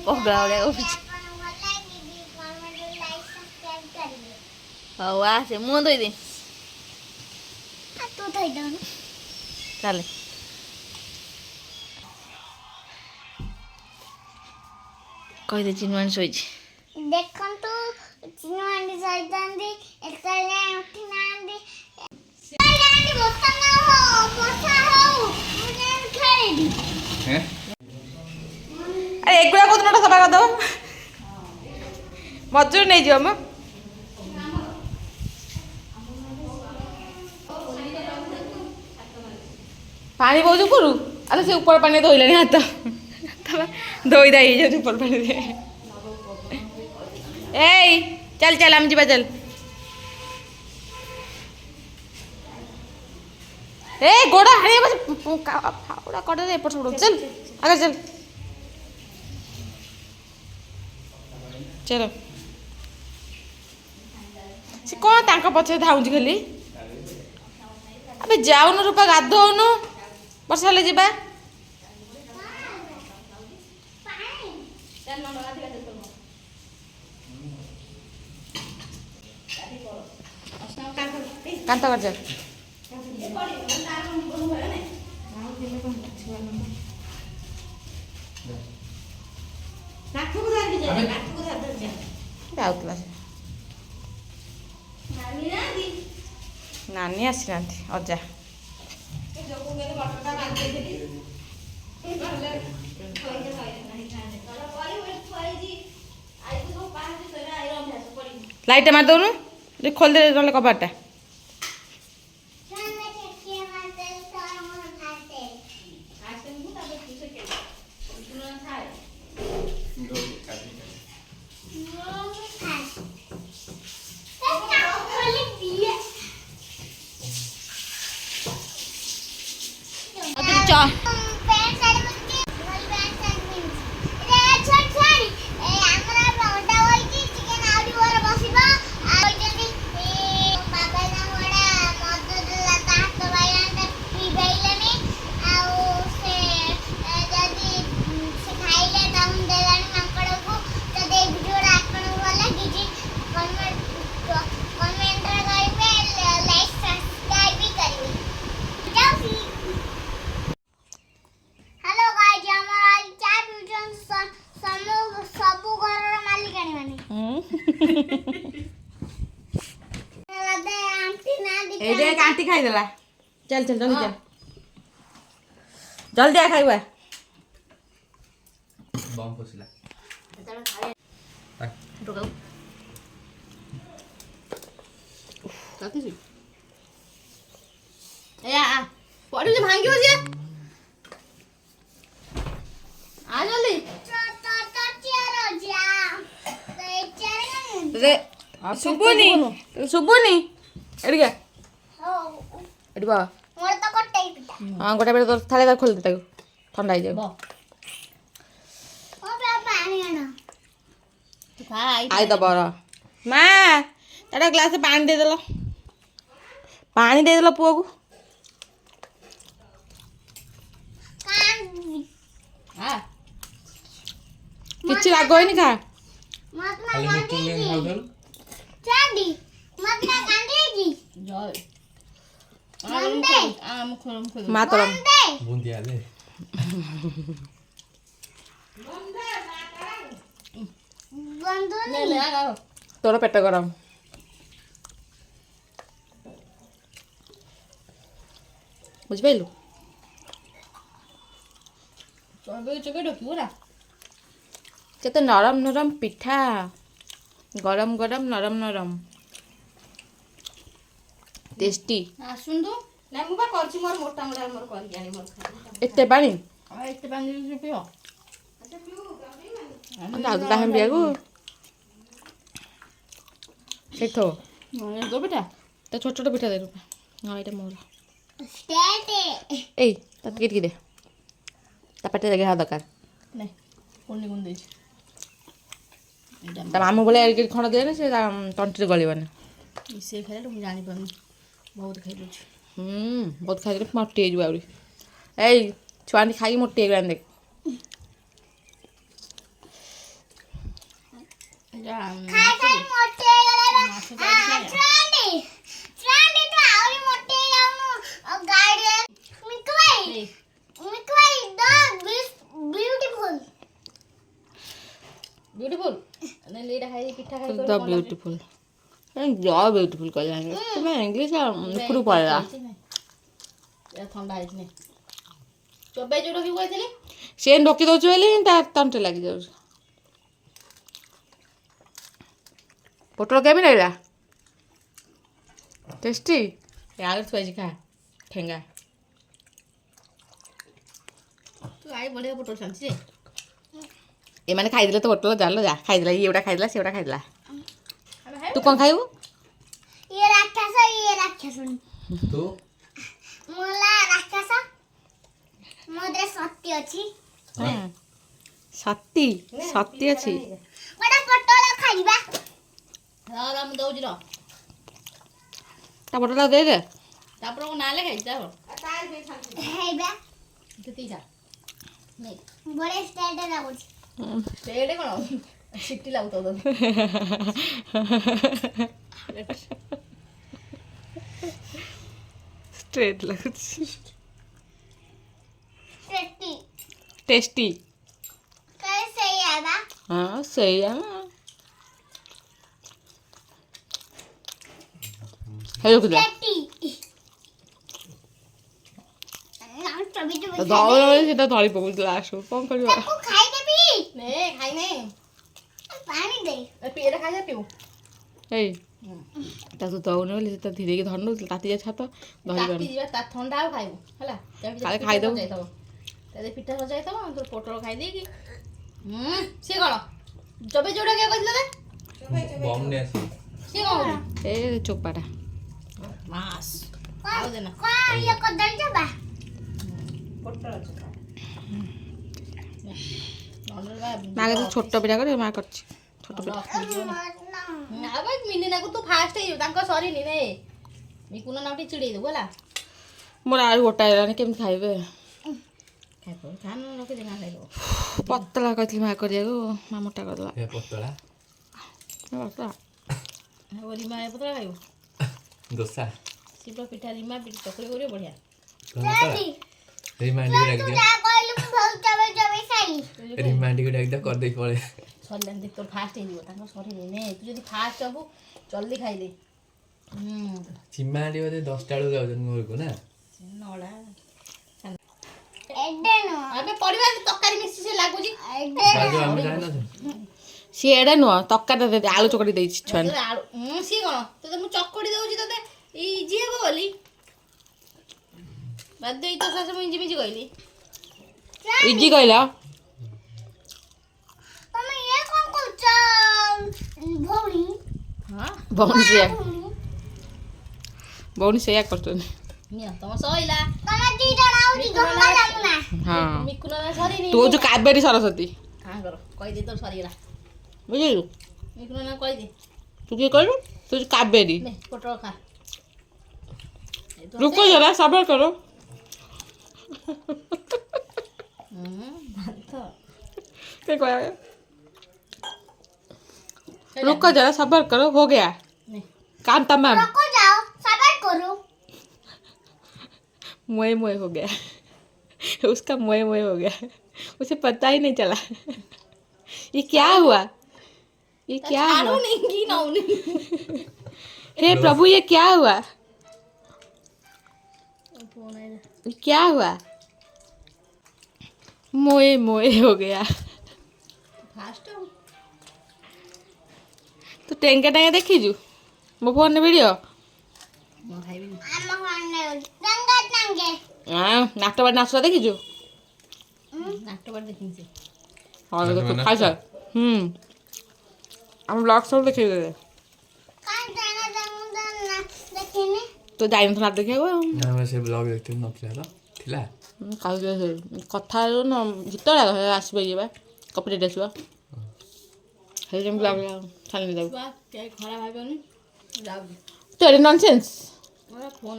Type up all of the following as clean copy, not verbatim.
ପଗଳା ଭଳିଆ କହୁଛି। ହଉ ଆସେ ମୁହଁ ଧୋଇଦେ ଚାଲେ। କହିଦେ ଚିନୁଆଣି ଶୋଇଛି। ଦେଖନ୍ତୁ ଚିନୁଆଣି ଶୋଇଛନ୍ତି ଏତେବେଳେ ଉଠି ନାହାନ୍ତି। ଆରେ ଏଗୁଡ଼ା କୋଉଦିନ ସଫା କରିଦେବ ମଜୁରୀ ନେଇଯିବ ମ। ପାଣି ବହୁଛି ଉପରୁ ଆରେ ସେ ଉପର ପାଣିରେ ଧୋଇଲାଣି ହାତ ଧୋଇ ଧାଇ ହେଇଯାଉଛି ଉପର ପାଣିରେ। ଏଇ ଚାଲ ଚାଲ ଆମେ ଯିବା ଚାଲ। ए गोड़ा हाड़े बस फावड़ा कटे एपट सेपट चल आगे चल चलो से कौन तांका पछे धाउजी खाली अबे जाउनु रूपा गाधौनु वर्षा ले जिबा कांता कर जा नानी आसी ना अजा लाइट मार दौनु खोल दे ना कबाटा आंटी खाईदेला चल चल जल्दी चल जल्दी आ खाइबा बम फसिला रुकाऊ चलती छी ए आ पड़ी जे भांगी हो जे आ जल्दी रे सुबुनी सुबुनी एडिगा एडी बा मोर तो कटई पिटा हां गोटा बेर तो थाले खोल दे ताको ठंडा हो जाए ओ बा पानी आना तू खा आई तो बरा मां एटा ग्लास से पानी दे देलो पुओ को हां किछि लाग होइनी खा मत ना कांदी चांदी मत ना कांदी की जय मातरम बुंदिया ले तोर पेट गरम बुझ पाइलु केते नरम नरम पिठा गरम गरम नरम नरम टेस्टी आसुन तो ना मु बा करछि मोर मोटा मोटा मोर कर जानी मोर खा एते पानी पियो अच्छा पियो दादू ताहें बियागु सेठो दो बेटा तो छोट छोट पिठा दे रुपा हां एटा मोर स्टेट ए तात किट दे तापटे जगह हा दकार नहीं कोनी कोन देछि ता मामू बोले एक खण दे से तंत्री गलिबने से खाइले मु जानि पानी बहुत खाइ दछ बहुत खाइ मोटी हो जाबा ए छुआनी खाई मोटी हो देख ଖାଇ ଖାଇ ମୋଟେ ହେଇଗଲା ଟ୍ରେଣ୍ଡି ତୁ ଆହୁରି ମୋଟେ ହେଇଯାଉନୁ ଗାଡ଼ିରେ ମିକୁ ଭାଇ ଦ ବ୍ୟୁଟିଫୁଲ द ब्यूटीफुल जा ब्यूटीफुल कह तुम्हें इंग्लिश उपरू पड़ा से ढोकी दौर बोली तंटे लग जाऊ पोटल केमी लगे टेस्टी आगे थुआ खा ठेंगा तू आई बढ़िया पोटल छाणी एमाने खाइदेले तो पोटल जान जा खाइदेला ये गोटा खाइदेला से गोटा खाइदेला तू कौन खाइबू ये राक्षस तू मोला राक्षस मोदरे सत्य अछि सत्ती सत्ती अछि बड़ा पोटल खाइबा हम दौज र ता पोटल दे दे तापर को नाले खाइ जा हेबा किती जा नहीं बड़े स्टाइल लागुछि स्टेड कोन सिटी लागतो तो स्ट्रेट लागुछि टेस्टी कैसे आबा हाँ सही है हेलो कुछ दौड़ सीधा धरी पकड़ लास्ट कौन कर खाई देबी ने खाई ने पानी दे पेड़ खा जा पिउ ए ता तू दौड़ बोली से धीरे के धरनु ताती जा छात धरी ताती जीवा ता ठंडा आ खाइबू हला काले खाइ दो तादे पिठा सजाई तो तोर पोटल खाइ दे की से कोन जबे जोडा के कहले रे बम ने से कोन ए चोपाटा मास आओ देना कौन ये कदल जबा मागे तो छोट पिठा करे मां करछि छोट पिठा अब मिनी ना को तू फास्ट है तांको सॉरी नी रे मिकुना नाटी चिड़ै दो बोला मोर आरो गोटा रानी केम खाइबे खाइबो खान रखे देना खाइबो पतला कथि मा करियागो मा मोटा करला ए पतला पतला ओरी मा पतला खाइबो दोसा सिपा पिठा रिमा पिठ चकरी करे बढ़िया रिमांड को रख दिया जा कहलु बहुत जबे साई रिमांड को रख दे कर दे पड़े सल्लान दे तोर फास्ट हे दियो तांको सॉरी ने तू जदी फास्ट हबो जल्दी खाइ दे चिमाडी बदे 10 टाळू जाउजन मोर को ना नोडा एडे नो अबे परिवार तरकारी मिक्स से लागु जी साजो हम जाय ना सी एडा नो तक्का दे आलू चकड़ी देई छन आलू सी कोन तो मु चकड़ी दउजी तते ई जी हेबो बोली बाद देई तो सासे मु इंजी मिजी कहली इजी कहला तुम ये कौन कुछ भौणी हां बौनी से या करतन निया तम सइला तुम दी जणाउजी गंगा जामुना हां मिकुना सरी नी तू जो काबेरी सरस्वती हां करो कहि दे तो सरीला बुझिलु मिकुना ना कहि दे तू के कहलु तू काबेरी ने पोटल खा रुको जरा सब्र करो क्या कोया रुको जरा सब्र करो हो गया काम तमाम रुको जाओ सब्र करो मोए मोए हो गया उसका मोए मोए हो गया उसे पता ही नहीं चला ये क्या हुआ ये क्या हुआ हे प्रभु ये क्या हुआ ये क्या हुआ मोए मोए हो गया फास्ट तू टेंगा टेंगा देखीजु मो फोन वीडियो आम खाने गंगा टांगे हां नाटक नाच देखीजु नाटक देखिन से हां तो खाइ छ हम ब्लॉग सब देखे गए कान जाना जामुना देखिने तो जाइन तो नाट देखियो ना मैं से ब्लॉग देखते न थिला काल कथा न गीतरा आसबे जेबा कपड़े देसबा हे जेम ब्लॉग छालनी देबो के खरा भाबनी जाउ तो नॉनसेंस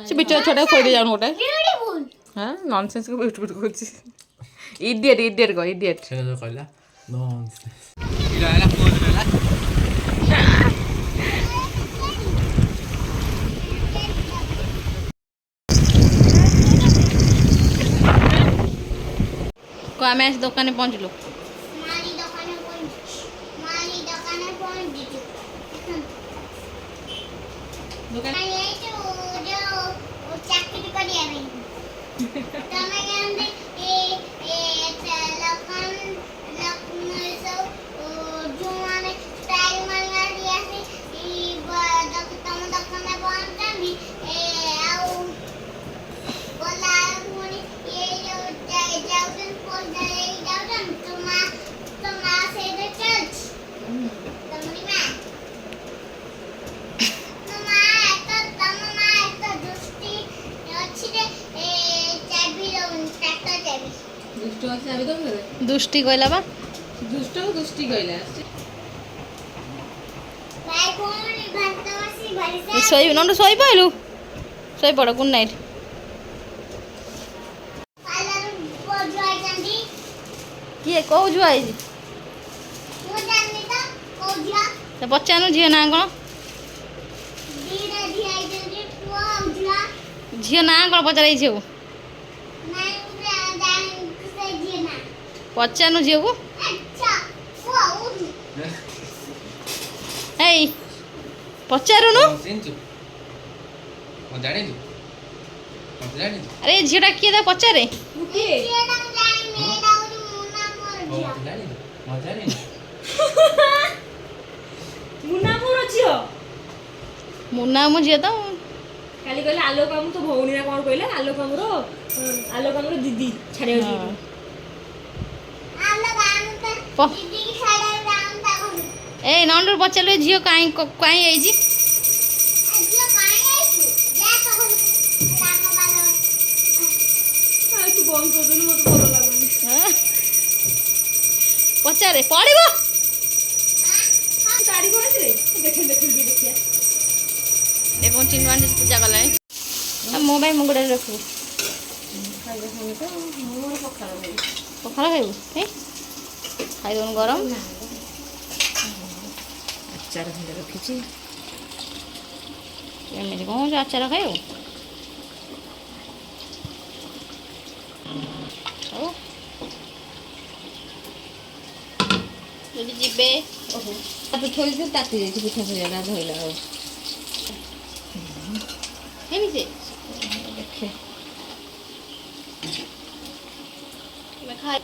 से बिचारा छोटा खोई दे जाउन गोटे ब्यूटीफुल हां नॉनसेंस को ब्यूटीफुल कोछि इडियट को इडियट से जो कहला नॉनसेंस इला फोन देला ଆମେ ଆସି ଦୋକାନରେ ପହଞ୍ଚିଲୁ। ମାଳି ଦୋକାନରେ ପହଞ୍ଚିଛୁ। ଏଇଠୁ ଯୋଉ ଚାକିରି କରିବା ପାଇଁ ତମେ କେମିତି ଯୋଉମାନେ ଷ୍ଟାଇଲ ମାରି ଆସି ତମ ଦୋକାନରେ ପହଞ୍ଚନ୍ତି ଆଉ ଗଲା ପୁଣି ଯାଉଛନ୍ତି ତୋ ମା ସେଇଟା ଚାଲିଛି ତମରି ମା ତମ ମା ଏତ ଦୃଷ୍ଟି ଅଛି ଯେ ଚାବି ଦଉନି ଟ୍ରାକ୍ଟର ଚାବି ଦୁଷ୍ଟି କହିଲା ବା। ଦୁଷ୍ଟି କହିଲା। ଭାଇ ଭଉଣୀ ଭାତ ବସି ଭାରି ଶୋଇ ନଣ୍ଡୁ ଶୋଇପଇଲୁ ଶୋଇପଡ଼ ଗୁଡ୍ ନାଇଟ୍। ପାର୍ଲର ପହଞ୍ଚାଇଛନ୍ତି କିଏ କୋଉ ଝୁଆ ହେଇଛି ମୁଁ ଜାଣିନି ତ କୋଉ ଝିଅ ପଚାରୁନୁ ଝିଅ ନାଁ କ'ଣ? ଦିଟା ଝିଅ ହେଇଛନ୍ତି ପୁଅ ଆଉ ଝିଅ ଝିଅ ନାଁ କ'ଣ ପଚାର ଏଇ ଝିଅକୁ ନାଇଁ ମୁଁ ଜାଣିନି ସେ ଝିଅ ନା ପଚାରୁନୁ ଝିଅକୁ। ଆଚ୍ଛା ପୁଅ ଉଠୁ ଏଇ ପଚାରୁନୁ। ଚିହ୍ନିଛୁ ମୁଁ ଜାଣିଛୁ ମତେ ଜାଣିଛୁ ଆରେ ଏ ଝିଅଟା କିଏ ତା ପଚାରେ। ଝିଅଟା ମୁଁ ଜାଣିନି ଏଇଟା ହଉଛି ମୁନା ମୋର ଝିଅ ମତେ ଜାଣିଛୁ ମତେ ଜାଣିଛୁ ମୁନା ମୋର ଝିଅ। ମୁନା ମୋ ଝିଅ ତ। କାଲି କହିଲେ ଆଲୋକ ମାମୁଁ ତ ଭଉଣୀ ନା କ'ଣ କହିଲେ ଆଲୋକ ମାମୁଁର ଦିଦି ଛାଡ଼ିବାକୁ ଯିବି। ଆଲୋ ଗାଁକୁ ତ ପ- ଦିଦିକି ଛାଡ଼ିବାକୁ ଯାଉନି ତା ଘରକୁ ଏଇ ନଣ୍ଡୁ ପଚାରିଲୁ ଏ ଝିଅ କାଇଁ ହେଇଛି। ଝିଅ କାହିଁ ଯାଇଛୁ ଯା ତା ଘରକୁ ରାମ ବାଲ ତୁ ବନ୍ଦ କରିଦେଲୁ ମୋତେ ଭଲ ଲାଗୁନି। ହଁ? ପଚାରେ ପଡ଼ିବ। ଶାଢ଼ୀ କ'ଣ ଆସିଲେ ଦେଖିଆ। ଏ କ'ଣ ଚିହ୍ନ ଆଣି ପୂଜା କଲାଣି ମୋ ପାଇଁ ମୁଗୁଡ଼ା ରଖିବୁ। ପଖାଳ ଖାଇବୁ ଖାଇଦେଉନୁ ଗରମ। ଆଚାର ଖଣ୍ଡେ ରଖିଛି। ଏମିତି କ'ଣ କହୁଛୁ ଆଚାର ଖାଇବୁ। ଆଉ ଯଦି ଯିବେ ପିଠା ତାତି ଯାଇଛି ପିଠା ସରିଗଲା ଧୋଇଲା ଆଉ ହେଇନି ସେ ଦେଖେ ତୁମେ ଖାଇ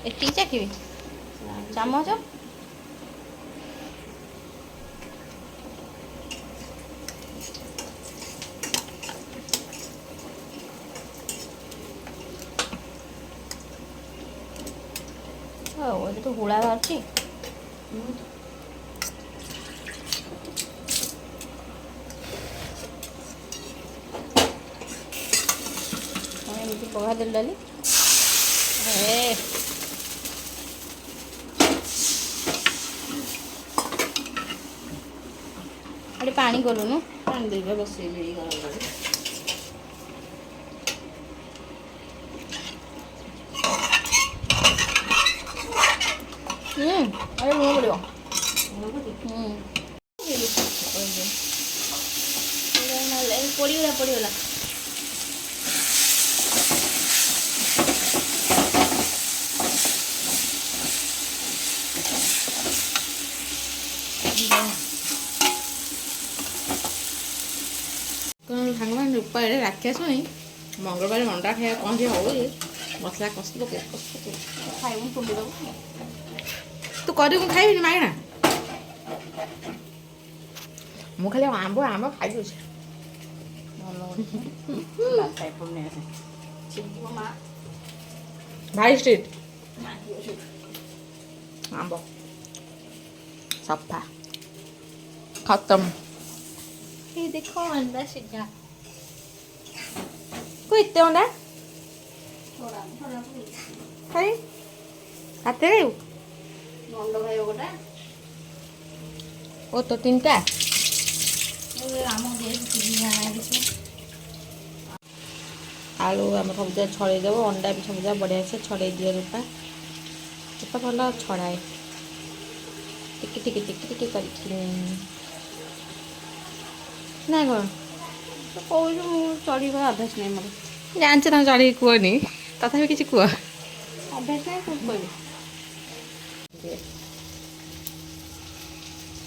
ଏତିକି ଚାଖିବି ଚାମଚ ଏଠି ତ ହୁଳା ବାହାରୁଛି। ଏମିତି ପଘା ଦେଲି ଡାଲି ଏଠି ପାଣି କଲୁନୁ ପାଣି ଦେଇକି ବସେଇଲି ଗରମ ପାଣି। ଆରେ ଲୁଣ ପଡ଼ିବ। ପଡ଼ିଗଲା ସାଙ୍ଗମାନେ ଉପାୟରେ ରାକ୍ଷୀ ଶୁଣି ମଙ୍ଗଳବାର ମଣ୍ଡା ଖାଇବା କ'ଣ ଟିକେ ହଉ ମସଲା କଷି ପକେଇ ଖାଇବୁ ତୁଣ୍ଡି ଦେବୁ। ତୁ କରିବୁ ଖାଇବିନି ମାଗଣା ମୁଁ ଖାଲି ଆମ୍ବ ଖାଇଦେଉଛି। ଭାଇ ଷ୍ଟ୍ରିଟ୍ ଆମ୍ବ ସଫା ଖତମ। ये देखो अंडा सीधा को एते अंडा खाई हाथे खाइबू नंद भाई गोटा ओ तो तीनटा आम आलू आम सब छड़े देव अंडा भी सब बढ़िया से छड़े दिए रूपा रूपा भल छड़ाए टिके टिके टिके टिके करके ना कौन କହୁଛୁ ମୁଁ ଚଢ଼ିବା ଅଭ୍ୟାସ ନାହିଁ ମୋର। ଜାଣିଛ ତମେ ଚଢ଼ିକି କୁହନି, ତଥାପି କିଛି କୁହ। ଅଭ୍ୟାସ ନାହିଁ କ'ଣ କହିବି।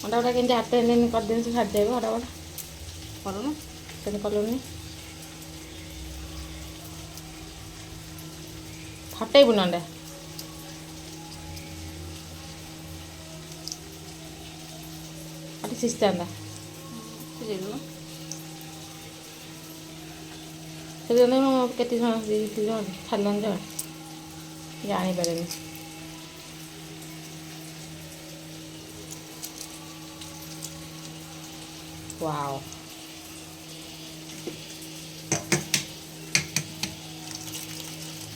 ଅଣ୍ଡା ଗୁଡ଼ା କେମିତି ହାତ ହେଲେନି କରିଦେବି, ସେ ଛାଡ଼ିଦେବ ଅଣ୍ଡା ଗୁଡ଼ା। କରୁନୁ ସେମିତି କଲୁନି, ଫଟେଇବୁନି ଅଣ୍ଡା। ସିଝିତେ ଅଣ୍ଡା ସିଝେଇଦେବୁ। ସେଦିନ ମୁଁ କେତେ ସମୟ ଦେଇଥିଲି ଛାଡ଼ିଲାନି ଯେ ଜାଣିପାରେନି। ୱାଓ,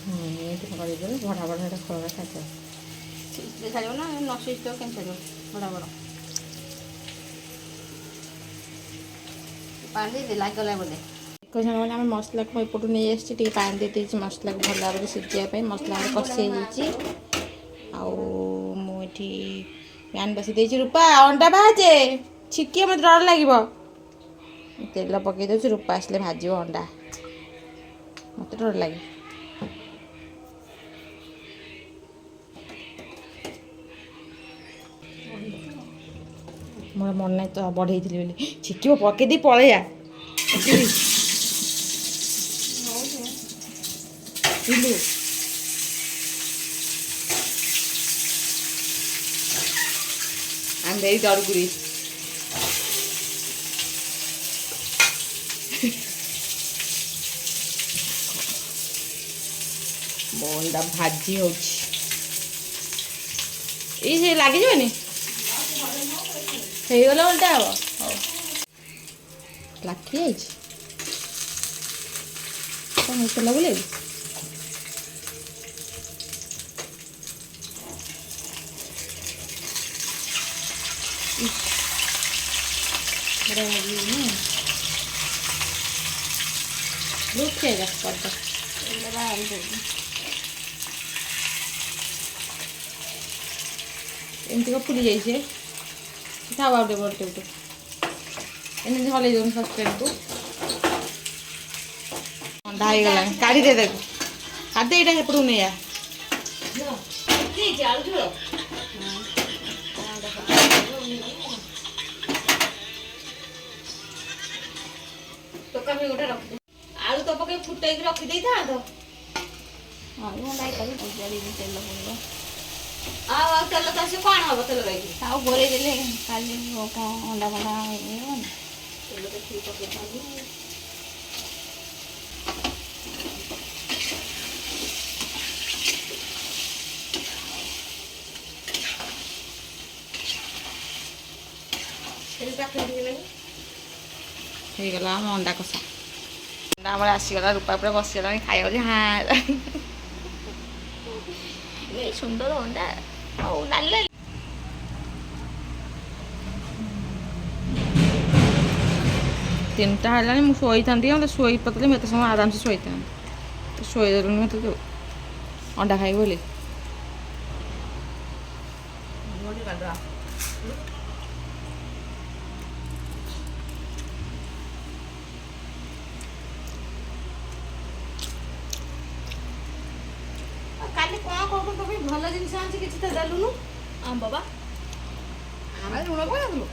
ଏମିତି କରିଦେଲେ ବଢ଼ା ବଢ଼ା ସେଇଟା ଖୋଳା ଖାଇଦେବ। ସିଝିଲେ ଛାଡ଼ିବ ନା, ନ ସିଝିଥିବ କେମିତି ଛାଡ଼ିବ? ବଡ଼ ବଡ଼ ପାଣି ଦେଇଦେ, ଲାଗିଗଲା ବୋଧେ। ମାନେ ଆମେ ମସଲାକୁ ମୁଁ ଏପଟୁ ନେଇ ଆସିଛି, ଟିକେ ପାଣି ଦେଇଦେଇଛି ମସଲାକୁ ଭଲ ଭାବରେ ସିଝିବା ପାଇଁ। ମସଲା ଆମର କଷି ହେଇଯାଇଛି। ଆଉ ମୁଁ ଏଠି ପ୍ୟାନ୍ ବସି ଦେଇଛି। ରୂପା ଅଣ୍ଡା ଭାଜେ, ଛିକିଏ ମୋତେ ଡର ଲାଗିବ। ତେଲ ପକାଇ ଦେଉଛି, ରୂପା ଆସିଲେ ଭାଜିବ ଅଣ୍ଡା, ମୋତେ ଡର ଲାଗେ। ମୋର ମନେ ନାହିଁ ତ ବଢ଼େଇଥିଲି ବୋଲି, ଛିକିବ ପକେଇ ଦେଇ ପଳେଇଆ। ଇଲୁ ଆମେ ଦେଇ ଦରଗୁରି ଅଣ୍ଡା ଭାଜି ହଉଛି। ଏଇ ସେ ଲାଗିଯିବନି, ହେଇଗଲା ଓଲଟା ହବ। ହଉ ଲାଖି ଯାଇଛି କ'ଣ ତେଲ ବୁଲେଇବି। ଏମିତି କ'ଣ ଫୁଲି ଯାଇଛି, ଥାଉ ଆଉ ଟିକେ ବଡ଼ ଟିକେ ଏମିତି ହଲେଇ ଦେଉନି ସସ୍ପେନ୍କୁ। ଅଣ୍ଡା ହେଇଗଲାଣି, କାଢ଼ିଦେ ତାକୁ, କାଢ଼ିଦେ। ଏଇଟା ସେପଟକୁ ନେଇଆ। ଗୋଟେ ରଖିଦେ, ଆଳୁ ତ ପକେଇ ଫୁଟେଇକି ରଖିଦେଇଥାନ୍ତ। ଆଳୁ ଅଣ୍ଡା କରି ପଚାରିବି, ତେଲ ପଡ଼ିବ। ଆଉ ତେଲ ତ ଆସିବ, କ'ଣ ହବ ତେଲ ରହିକି? ଆଉ ଘୋରେଇ ଦେଲେ କାଲି କ'ଣ ଅଣ୍ଡା ଫଣ୍ଡା ହେଇଯିବନି। ତେଲ ଦେଖିକି ପକେଇଥାନ୍ତି। ହେଇଗଲା ଆମ ଅଣ୍ଡା କଷା। ଅଣ୍ଡା ଆମର ଆସିଗଲା, ରୂପା ପୁରା ବସିଗଲାଣି ଖାଇବାକୁ। ହାଁ ସୁନ୍ଦର ଅଣ୍ଡା, ଆଉ ନାଲି ନାଲି। ତିନିଟା ହେଲାଣି, ମୁଁ ଶୋଇଥାନ୍ତି, ମୋତେ ଶୋଇ ପଡ଼ିଥିଲି, ମୁଁ ଏତେ ସମୟ ଆରାମସେ ଶୋଇଥାନ୍ତି। ଶୋଇଦେଲୁନି ମୋତେ ତୁ ଅଣ୍ଡା ଖାଇବୁ ବୋଲି। କାଲି କ'ଣ କହୁଥିଲୁ, ତୋ ପାଇଁ ଭଲ ଜିନିଷ ଆଣିଛି, କିଛି ତ ଦେଲୁନୁ। ବାବା ଆମେ ଲୁଣ ପକାଇଥିଲୁ,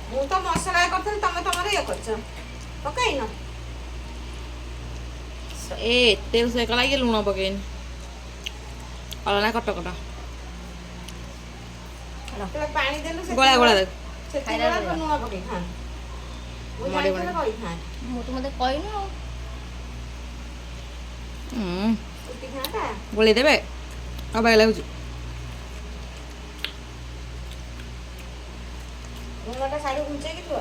ମୁଁ ତ ମସଲା କରିଥିଲି, ତମେ ତମର ଇଏ କରିଛ, ପକାଇନ। ଏତେ ରୋଷେଇ କଲା କି ଲୁଣ ପକେଇନି, ଅଲଣା କଟକଟ ପାଣି ଦେଲୁ, ଗୋଳା ଗୋଳା ଦେବୁ, ଲୁଣ ପକେଇ ଖାଆନ୍ତୁ। ମୁଁ ତ ମୋତେ କହିନି ଆଉ। ଗୋଳେଇ ଦେବେ, ଅବାଗିଆ ଲାଗୁଛି। ଲୁଣଟା ଶାଢ଼ୀ ଘୁଞ୍ଚେଇକି ଥିବ।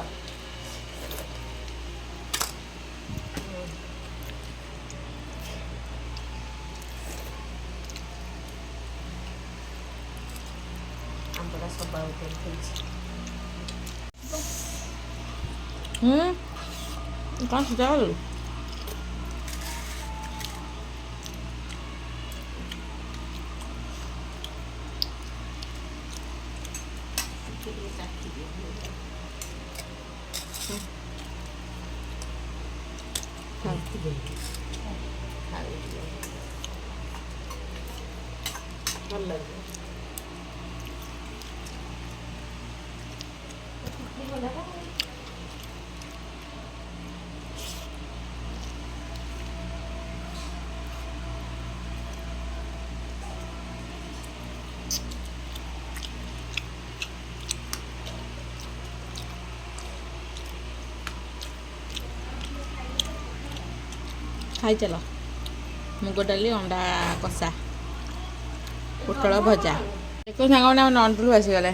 ଆମ୍ବଟା ସବା ଉପରେ ଥୋଇଛି। କ'ଣ ସିଧା କଲୁ? ଭଲ ଲାଗେ। ଖାଇ ଚାଲ ମୁଗ ଡାଲି ଅଣ୍ଡା କଷା ପୋଟଳ ଭଜା ଦେଖ ସାଙ୍ଗମାନେ ଆମ ନଣ୍ଡୁରୁ ଆସିଗଲେ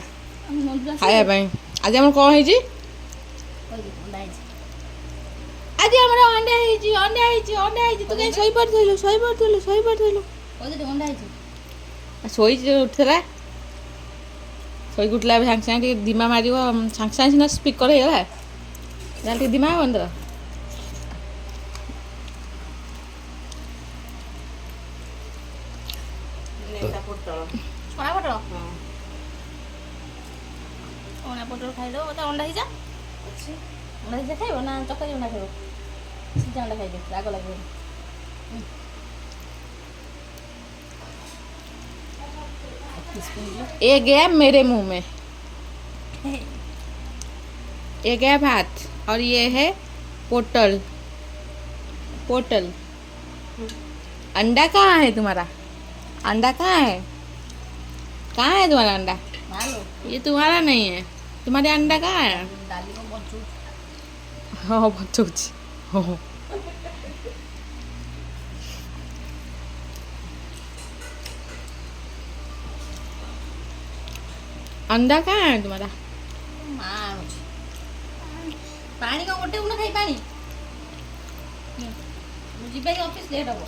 ଖାଇବା ପାଇଁ। ଆଜି ଆମର କ'ଣ ହେଇଛି? ଆଜି ଆମର ଅଣ୍ଡା ହେଇଛି ଅଣ୍ଡା ହେଇଛି ଅଣ୍ଡା ହେଇଛି। ତୁ କାହିଁ ଶୋଇପଡ଼ିଥିଲୁ ଶୋଇପଡ଼ିଥିଲୁ ଶୋଇପଡ଼ିଥିଲୁ ଶୋଇଛି ଉଠିଥିଲା ଶୋଇକି ଉଠିଲା ଏବେ ସାଙ୍ଗେ ସାଙ୍ଗେ ଟିକେ ଦିମା ମାରିବ ସାଙ୍ଗେ ସାଙ୍ଗେ ସିନା ସ୍ପିକର ହେଇଗଲା ଯାହେଲେ ଟିକେ ଦିମା ହବନି ତ। ଛଣା ପୋଟଳ ଛଣା ପୋଟଳ ଖାଇଦେବ ମତେ ଅଣ୍ଡା ସିଝା ଅଣ୍ଡା ସିଝା ଖାଇବ ନା ତରକାରୀ ଅଣ୍ଡା ଖାଇବ? ସିଝା ଅଣ୍ଡା ଖାଇଦିଅ ରାଗ ଲାଗିବନି। ये गया मेरे मुंह में, ये गया भात और ये है पोटल पोटल। अंडा कहाँ है तुम्हारा? अंडा कहाँ है? कहाँ है तुम्हारा अंडा? ये तुम्हारा नहीं है, तुम्हारे अंडा कहाँ है? ଡାଲି କଣ ବଞ୍ଚୁଛି हाँ बचौची हाँ। अंडा कहाँ है तुम्हारा? ମା ଆଣୁଛି ପାଣି କ'ଣ ଗୋଟେ ଉଣ ଖାଇ ପାଣି ମୁଁ ଯିବେ କି ଅଫିସ୍ ଲେଟ୍ ହବ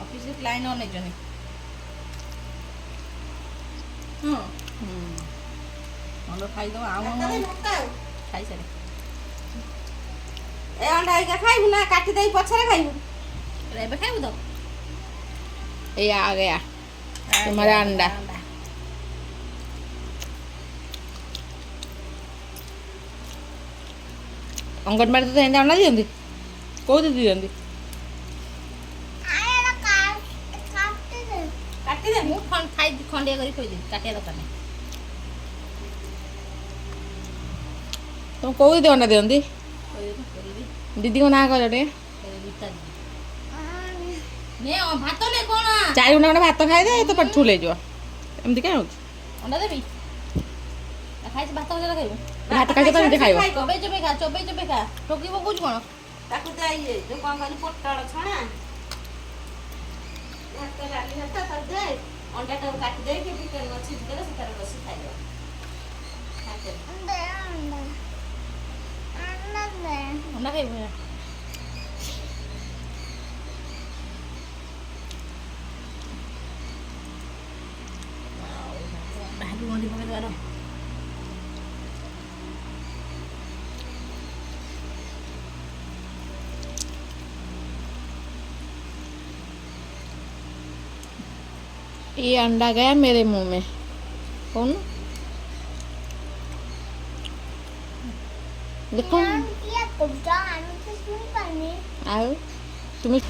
ଅଫିସ୍ରେ କ୍ଲାଇଣ୍ଟ ଅନେଇଛନ୍ତି। ହଁ ଭଲ ଖାଇଦେବ ଆଉ ଖାଇସାରେ ए अंडा का खाइबू ना काटी दे पछरे खाइबू ଏବେ ଖାଇବୁ ତ ये आ गया तुम्हारा अंडा। अंगनबाड़ी तो एंदा अंडा दियंदी कोथि दियंदी କାଟିଦେ ମୁଁ ଖଣ୍ଡିଆ କରି ଥୋଇଦେବି କାଟିବା ଦରକାର ନାହିଁ। तुम कोथि दे अंडा दियंदी दीदी को ना कहलो टे ଭାତ ନେ କ'ଣ चारि गुंडा खंडे भात खाई दे तो पेट फुल हो एमती क्या होची ଅଣ୍ଡା ଦେବି ଖାଇଛି ଭାତ ଭଜା ଖାଇବୁ भात खाई तो एमती खाइबो ଚୋବେଇ ଚୋବେଇ ଖା ଠକି ପକଉଛୁ କ'ଣ ताकू जाई जो कोन कहली पोटଳ छणा भात डाली भात सब दे अंडा टा काट दे के भी केन अछि दे से तार बसी खाइबो ଅଣ୍ଡା ଖାଇବୁ ଭାଜି ମଣ୍ଡି ପକେଇ ଦେବାର ये अंडा गया मेरे मुंह में कौन देखो आओ तुम्हें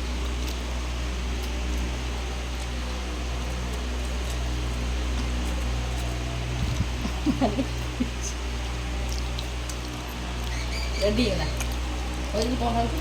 ରେଡ଼ି ହେଇଗଲା କ'ଣ ଖାଉଛୁ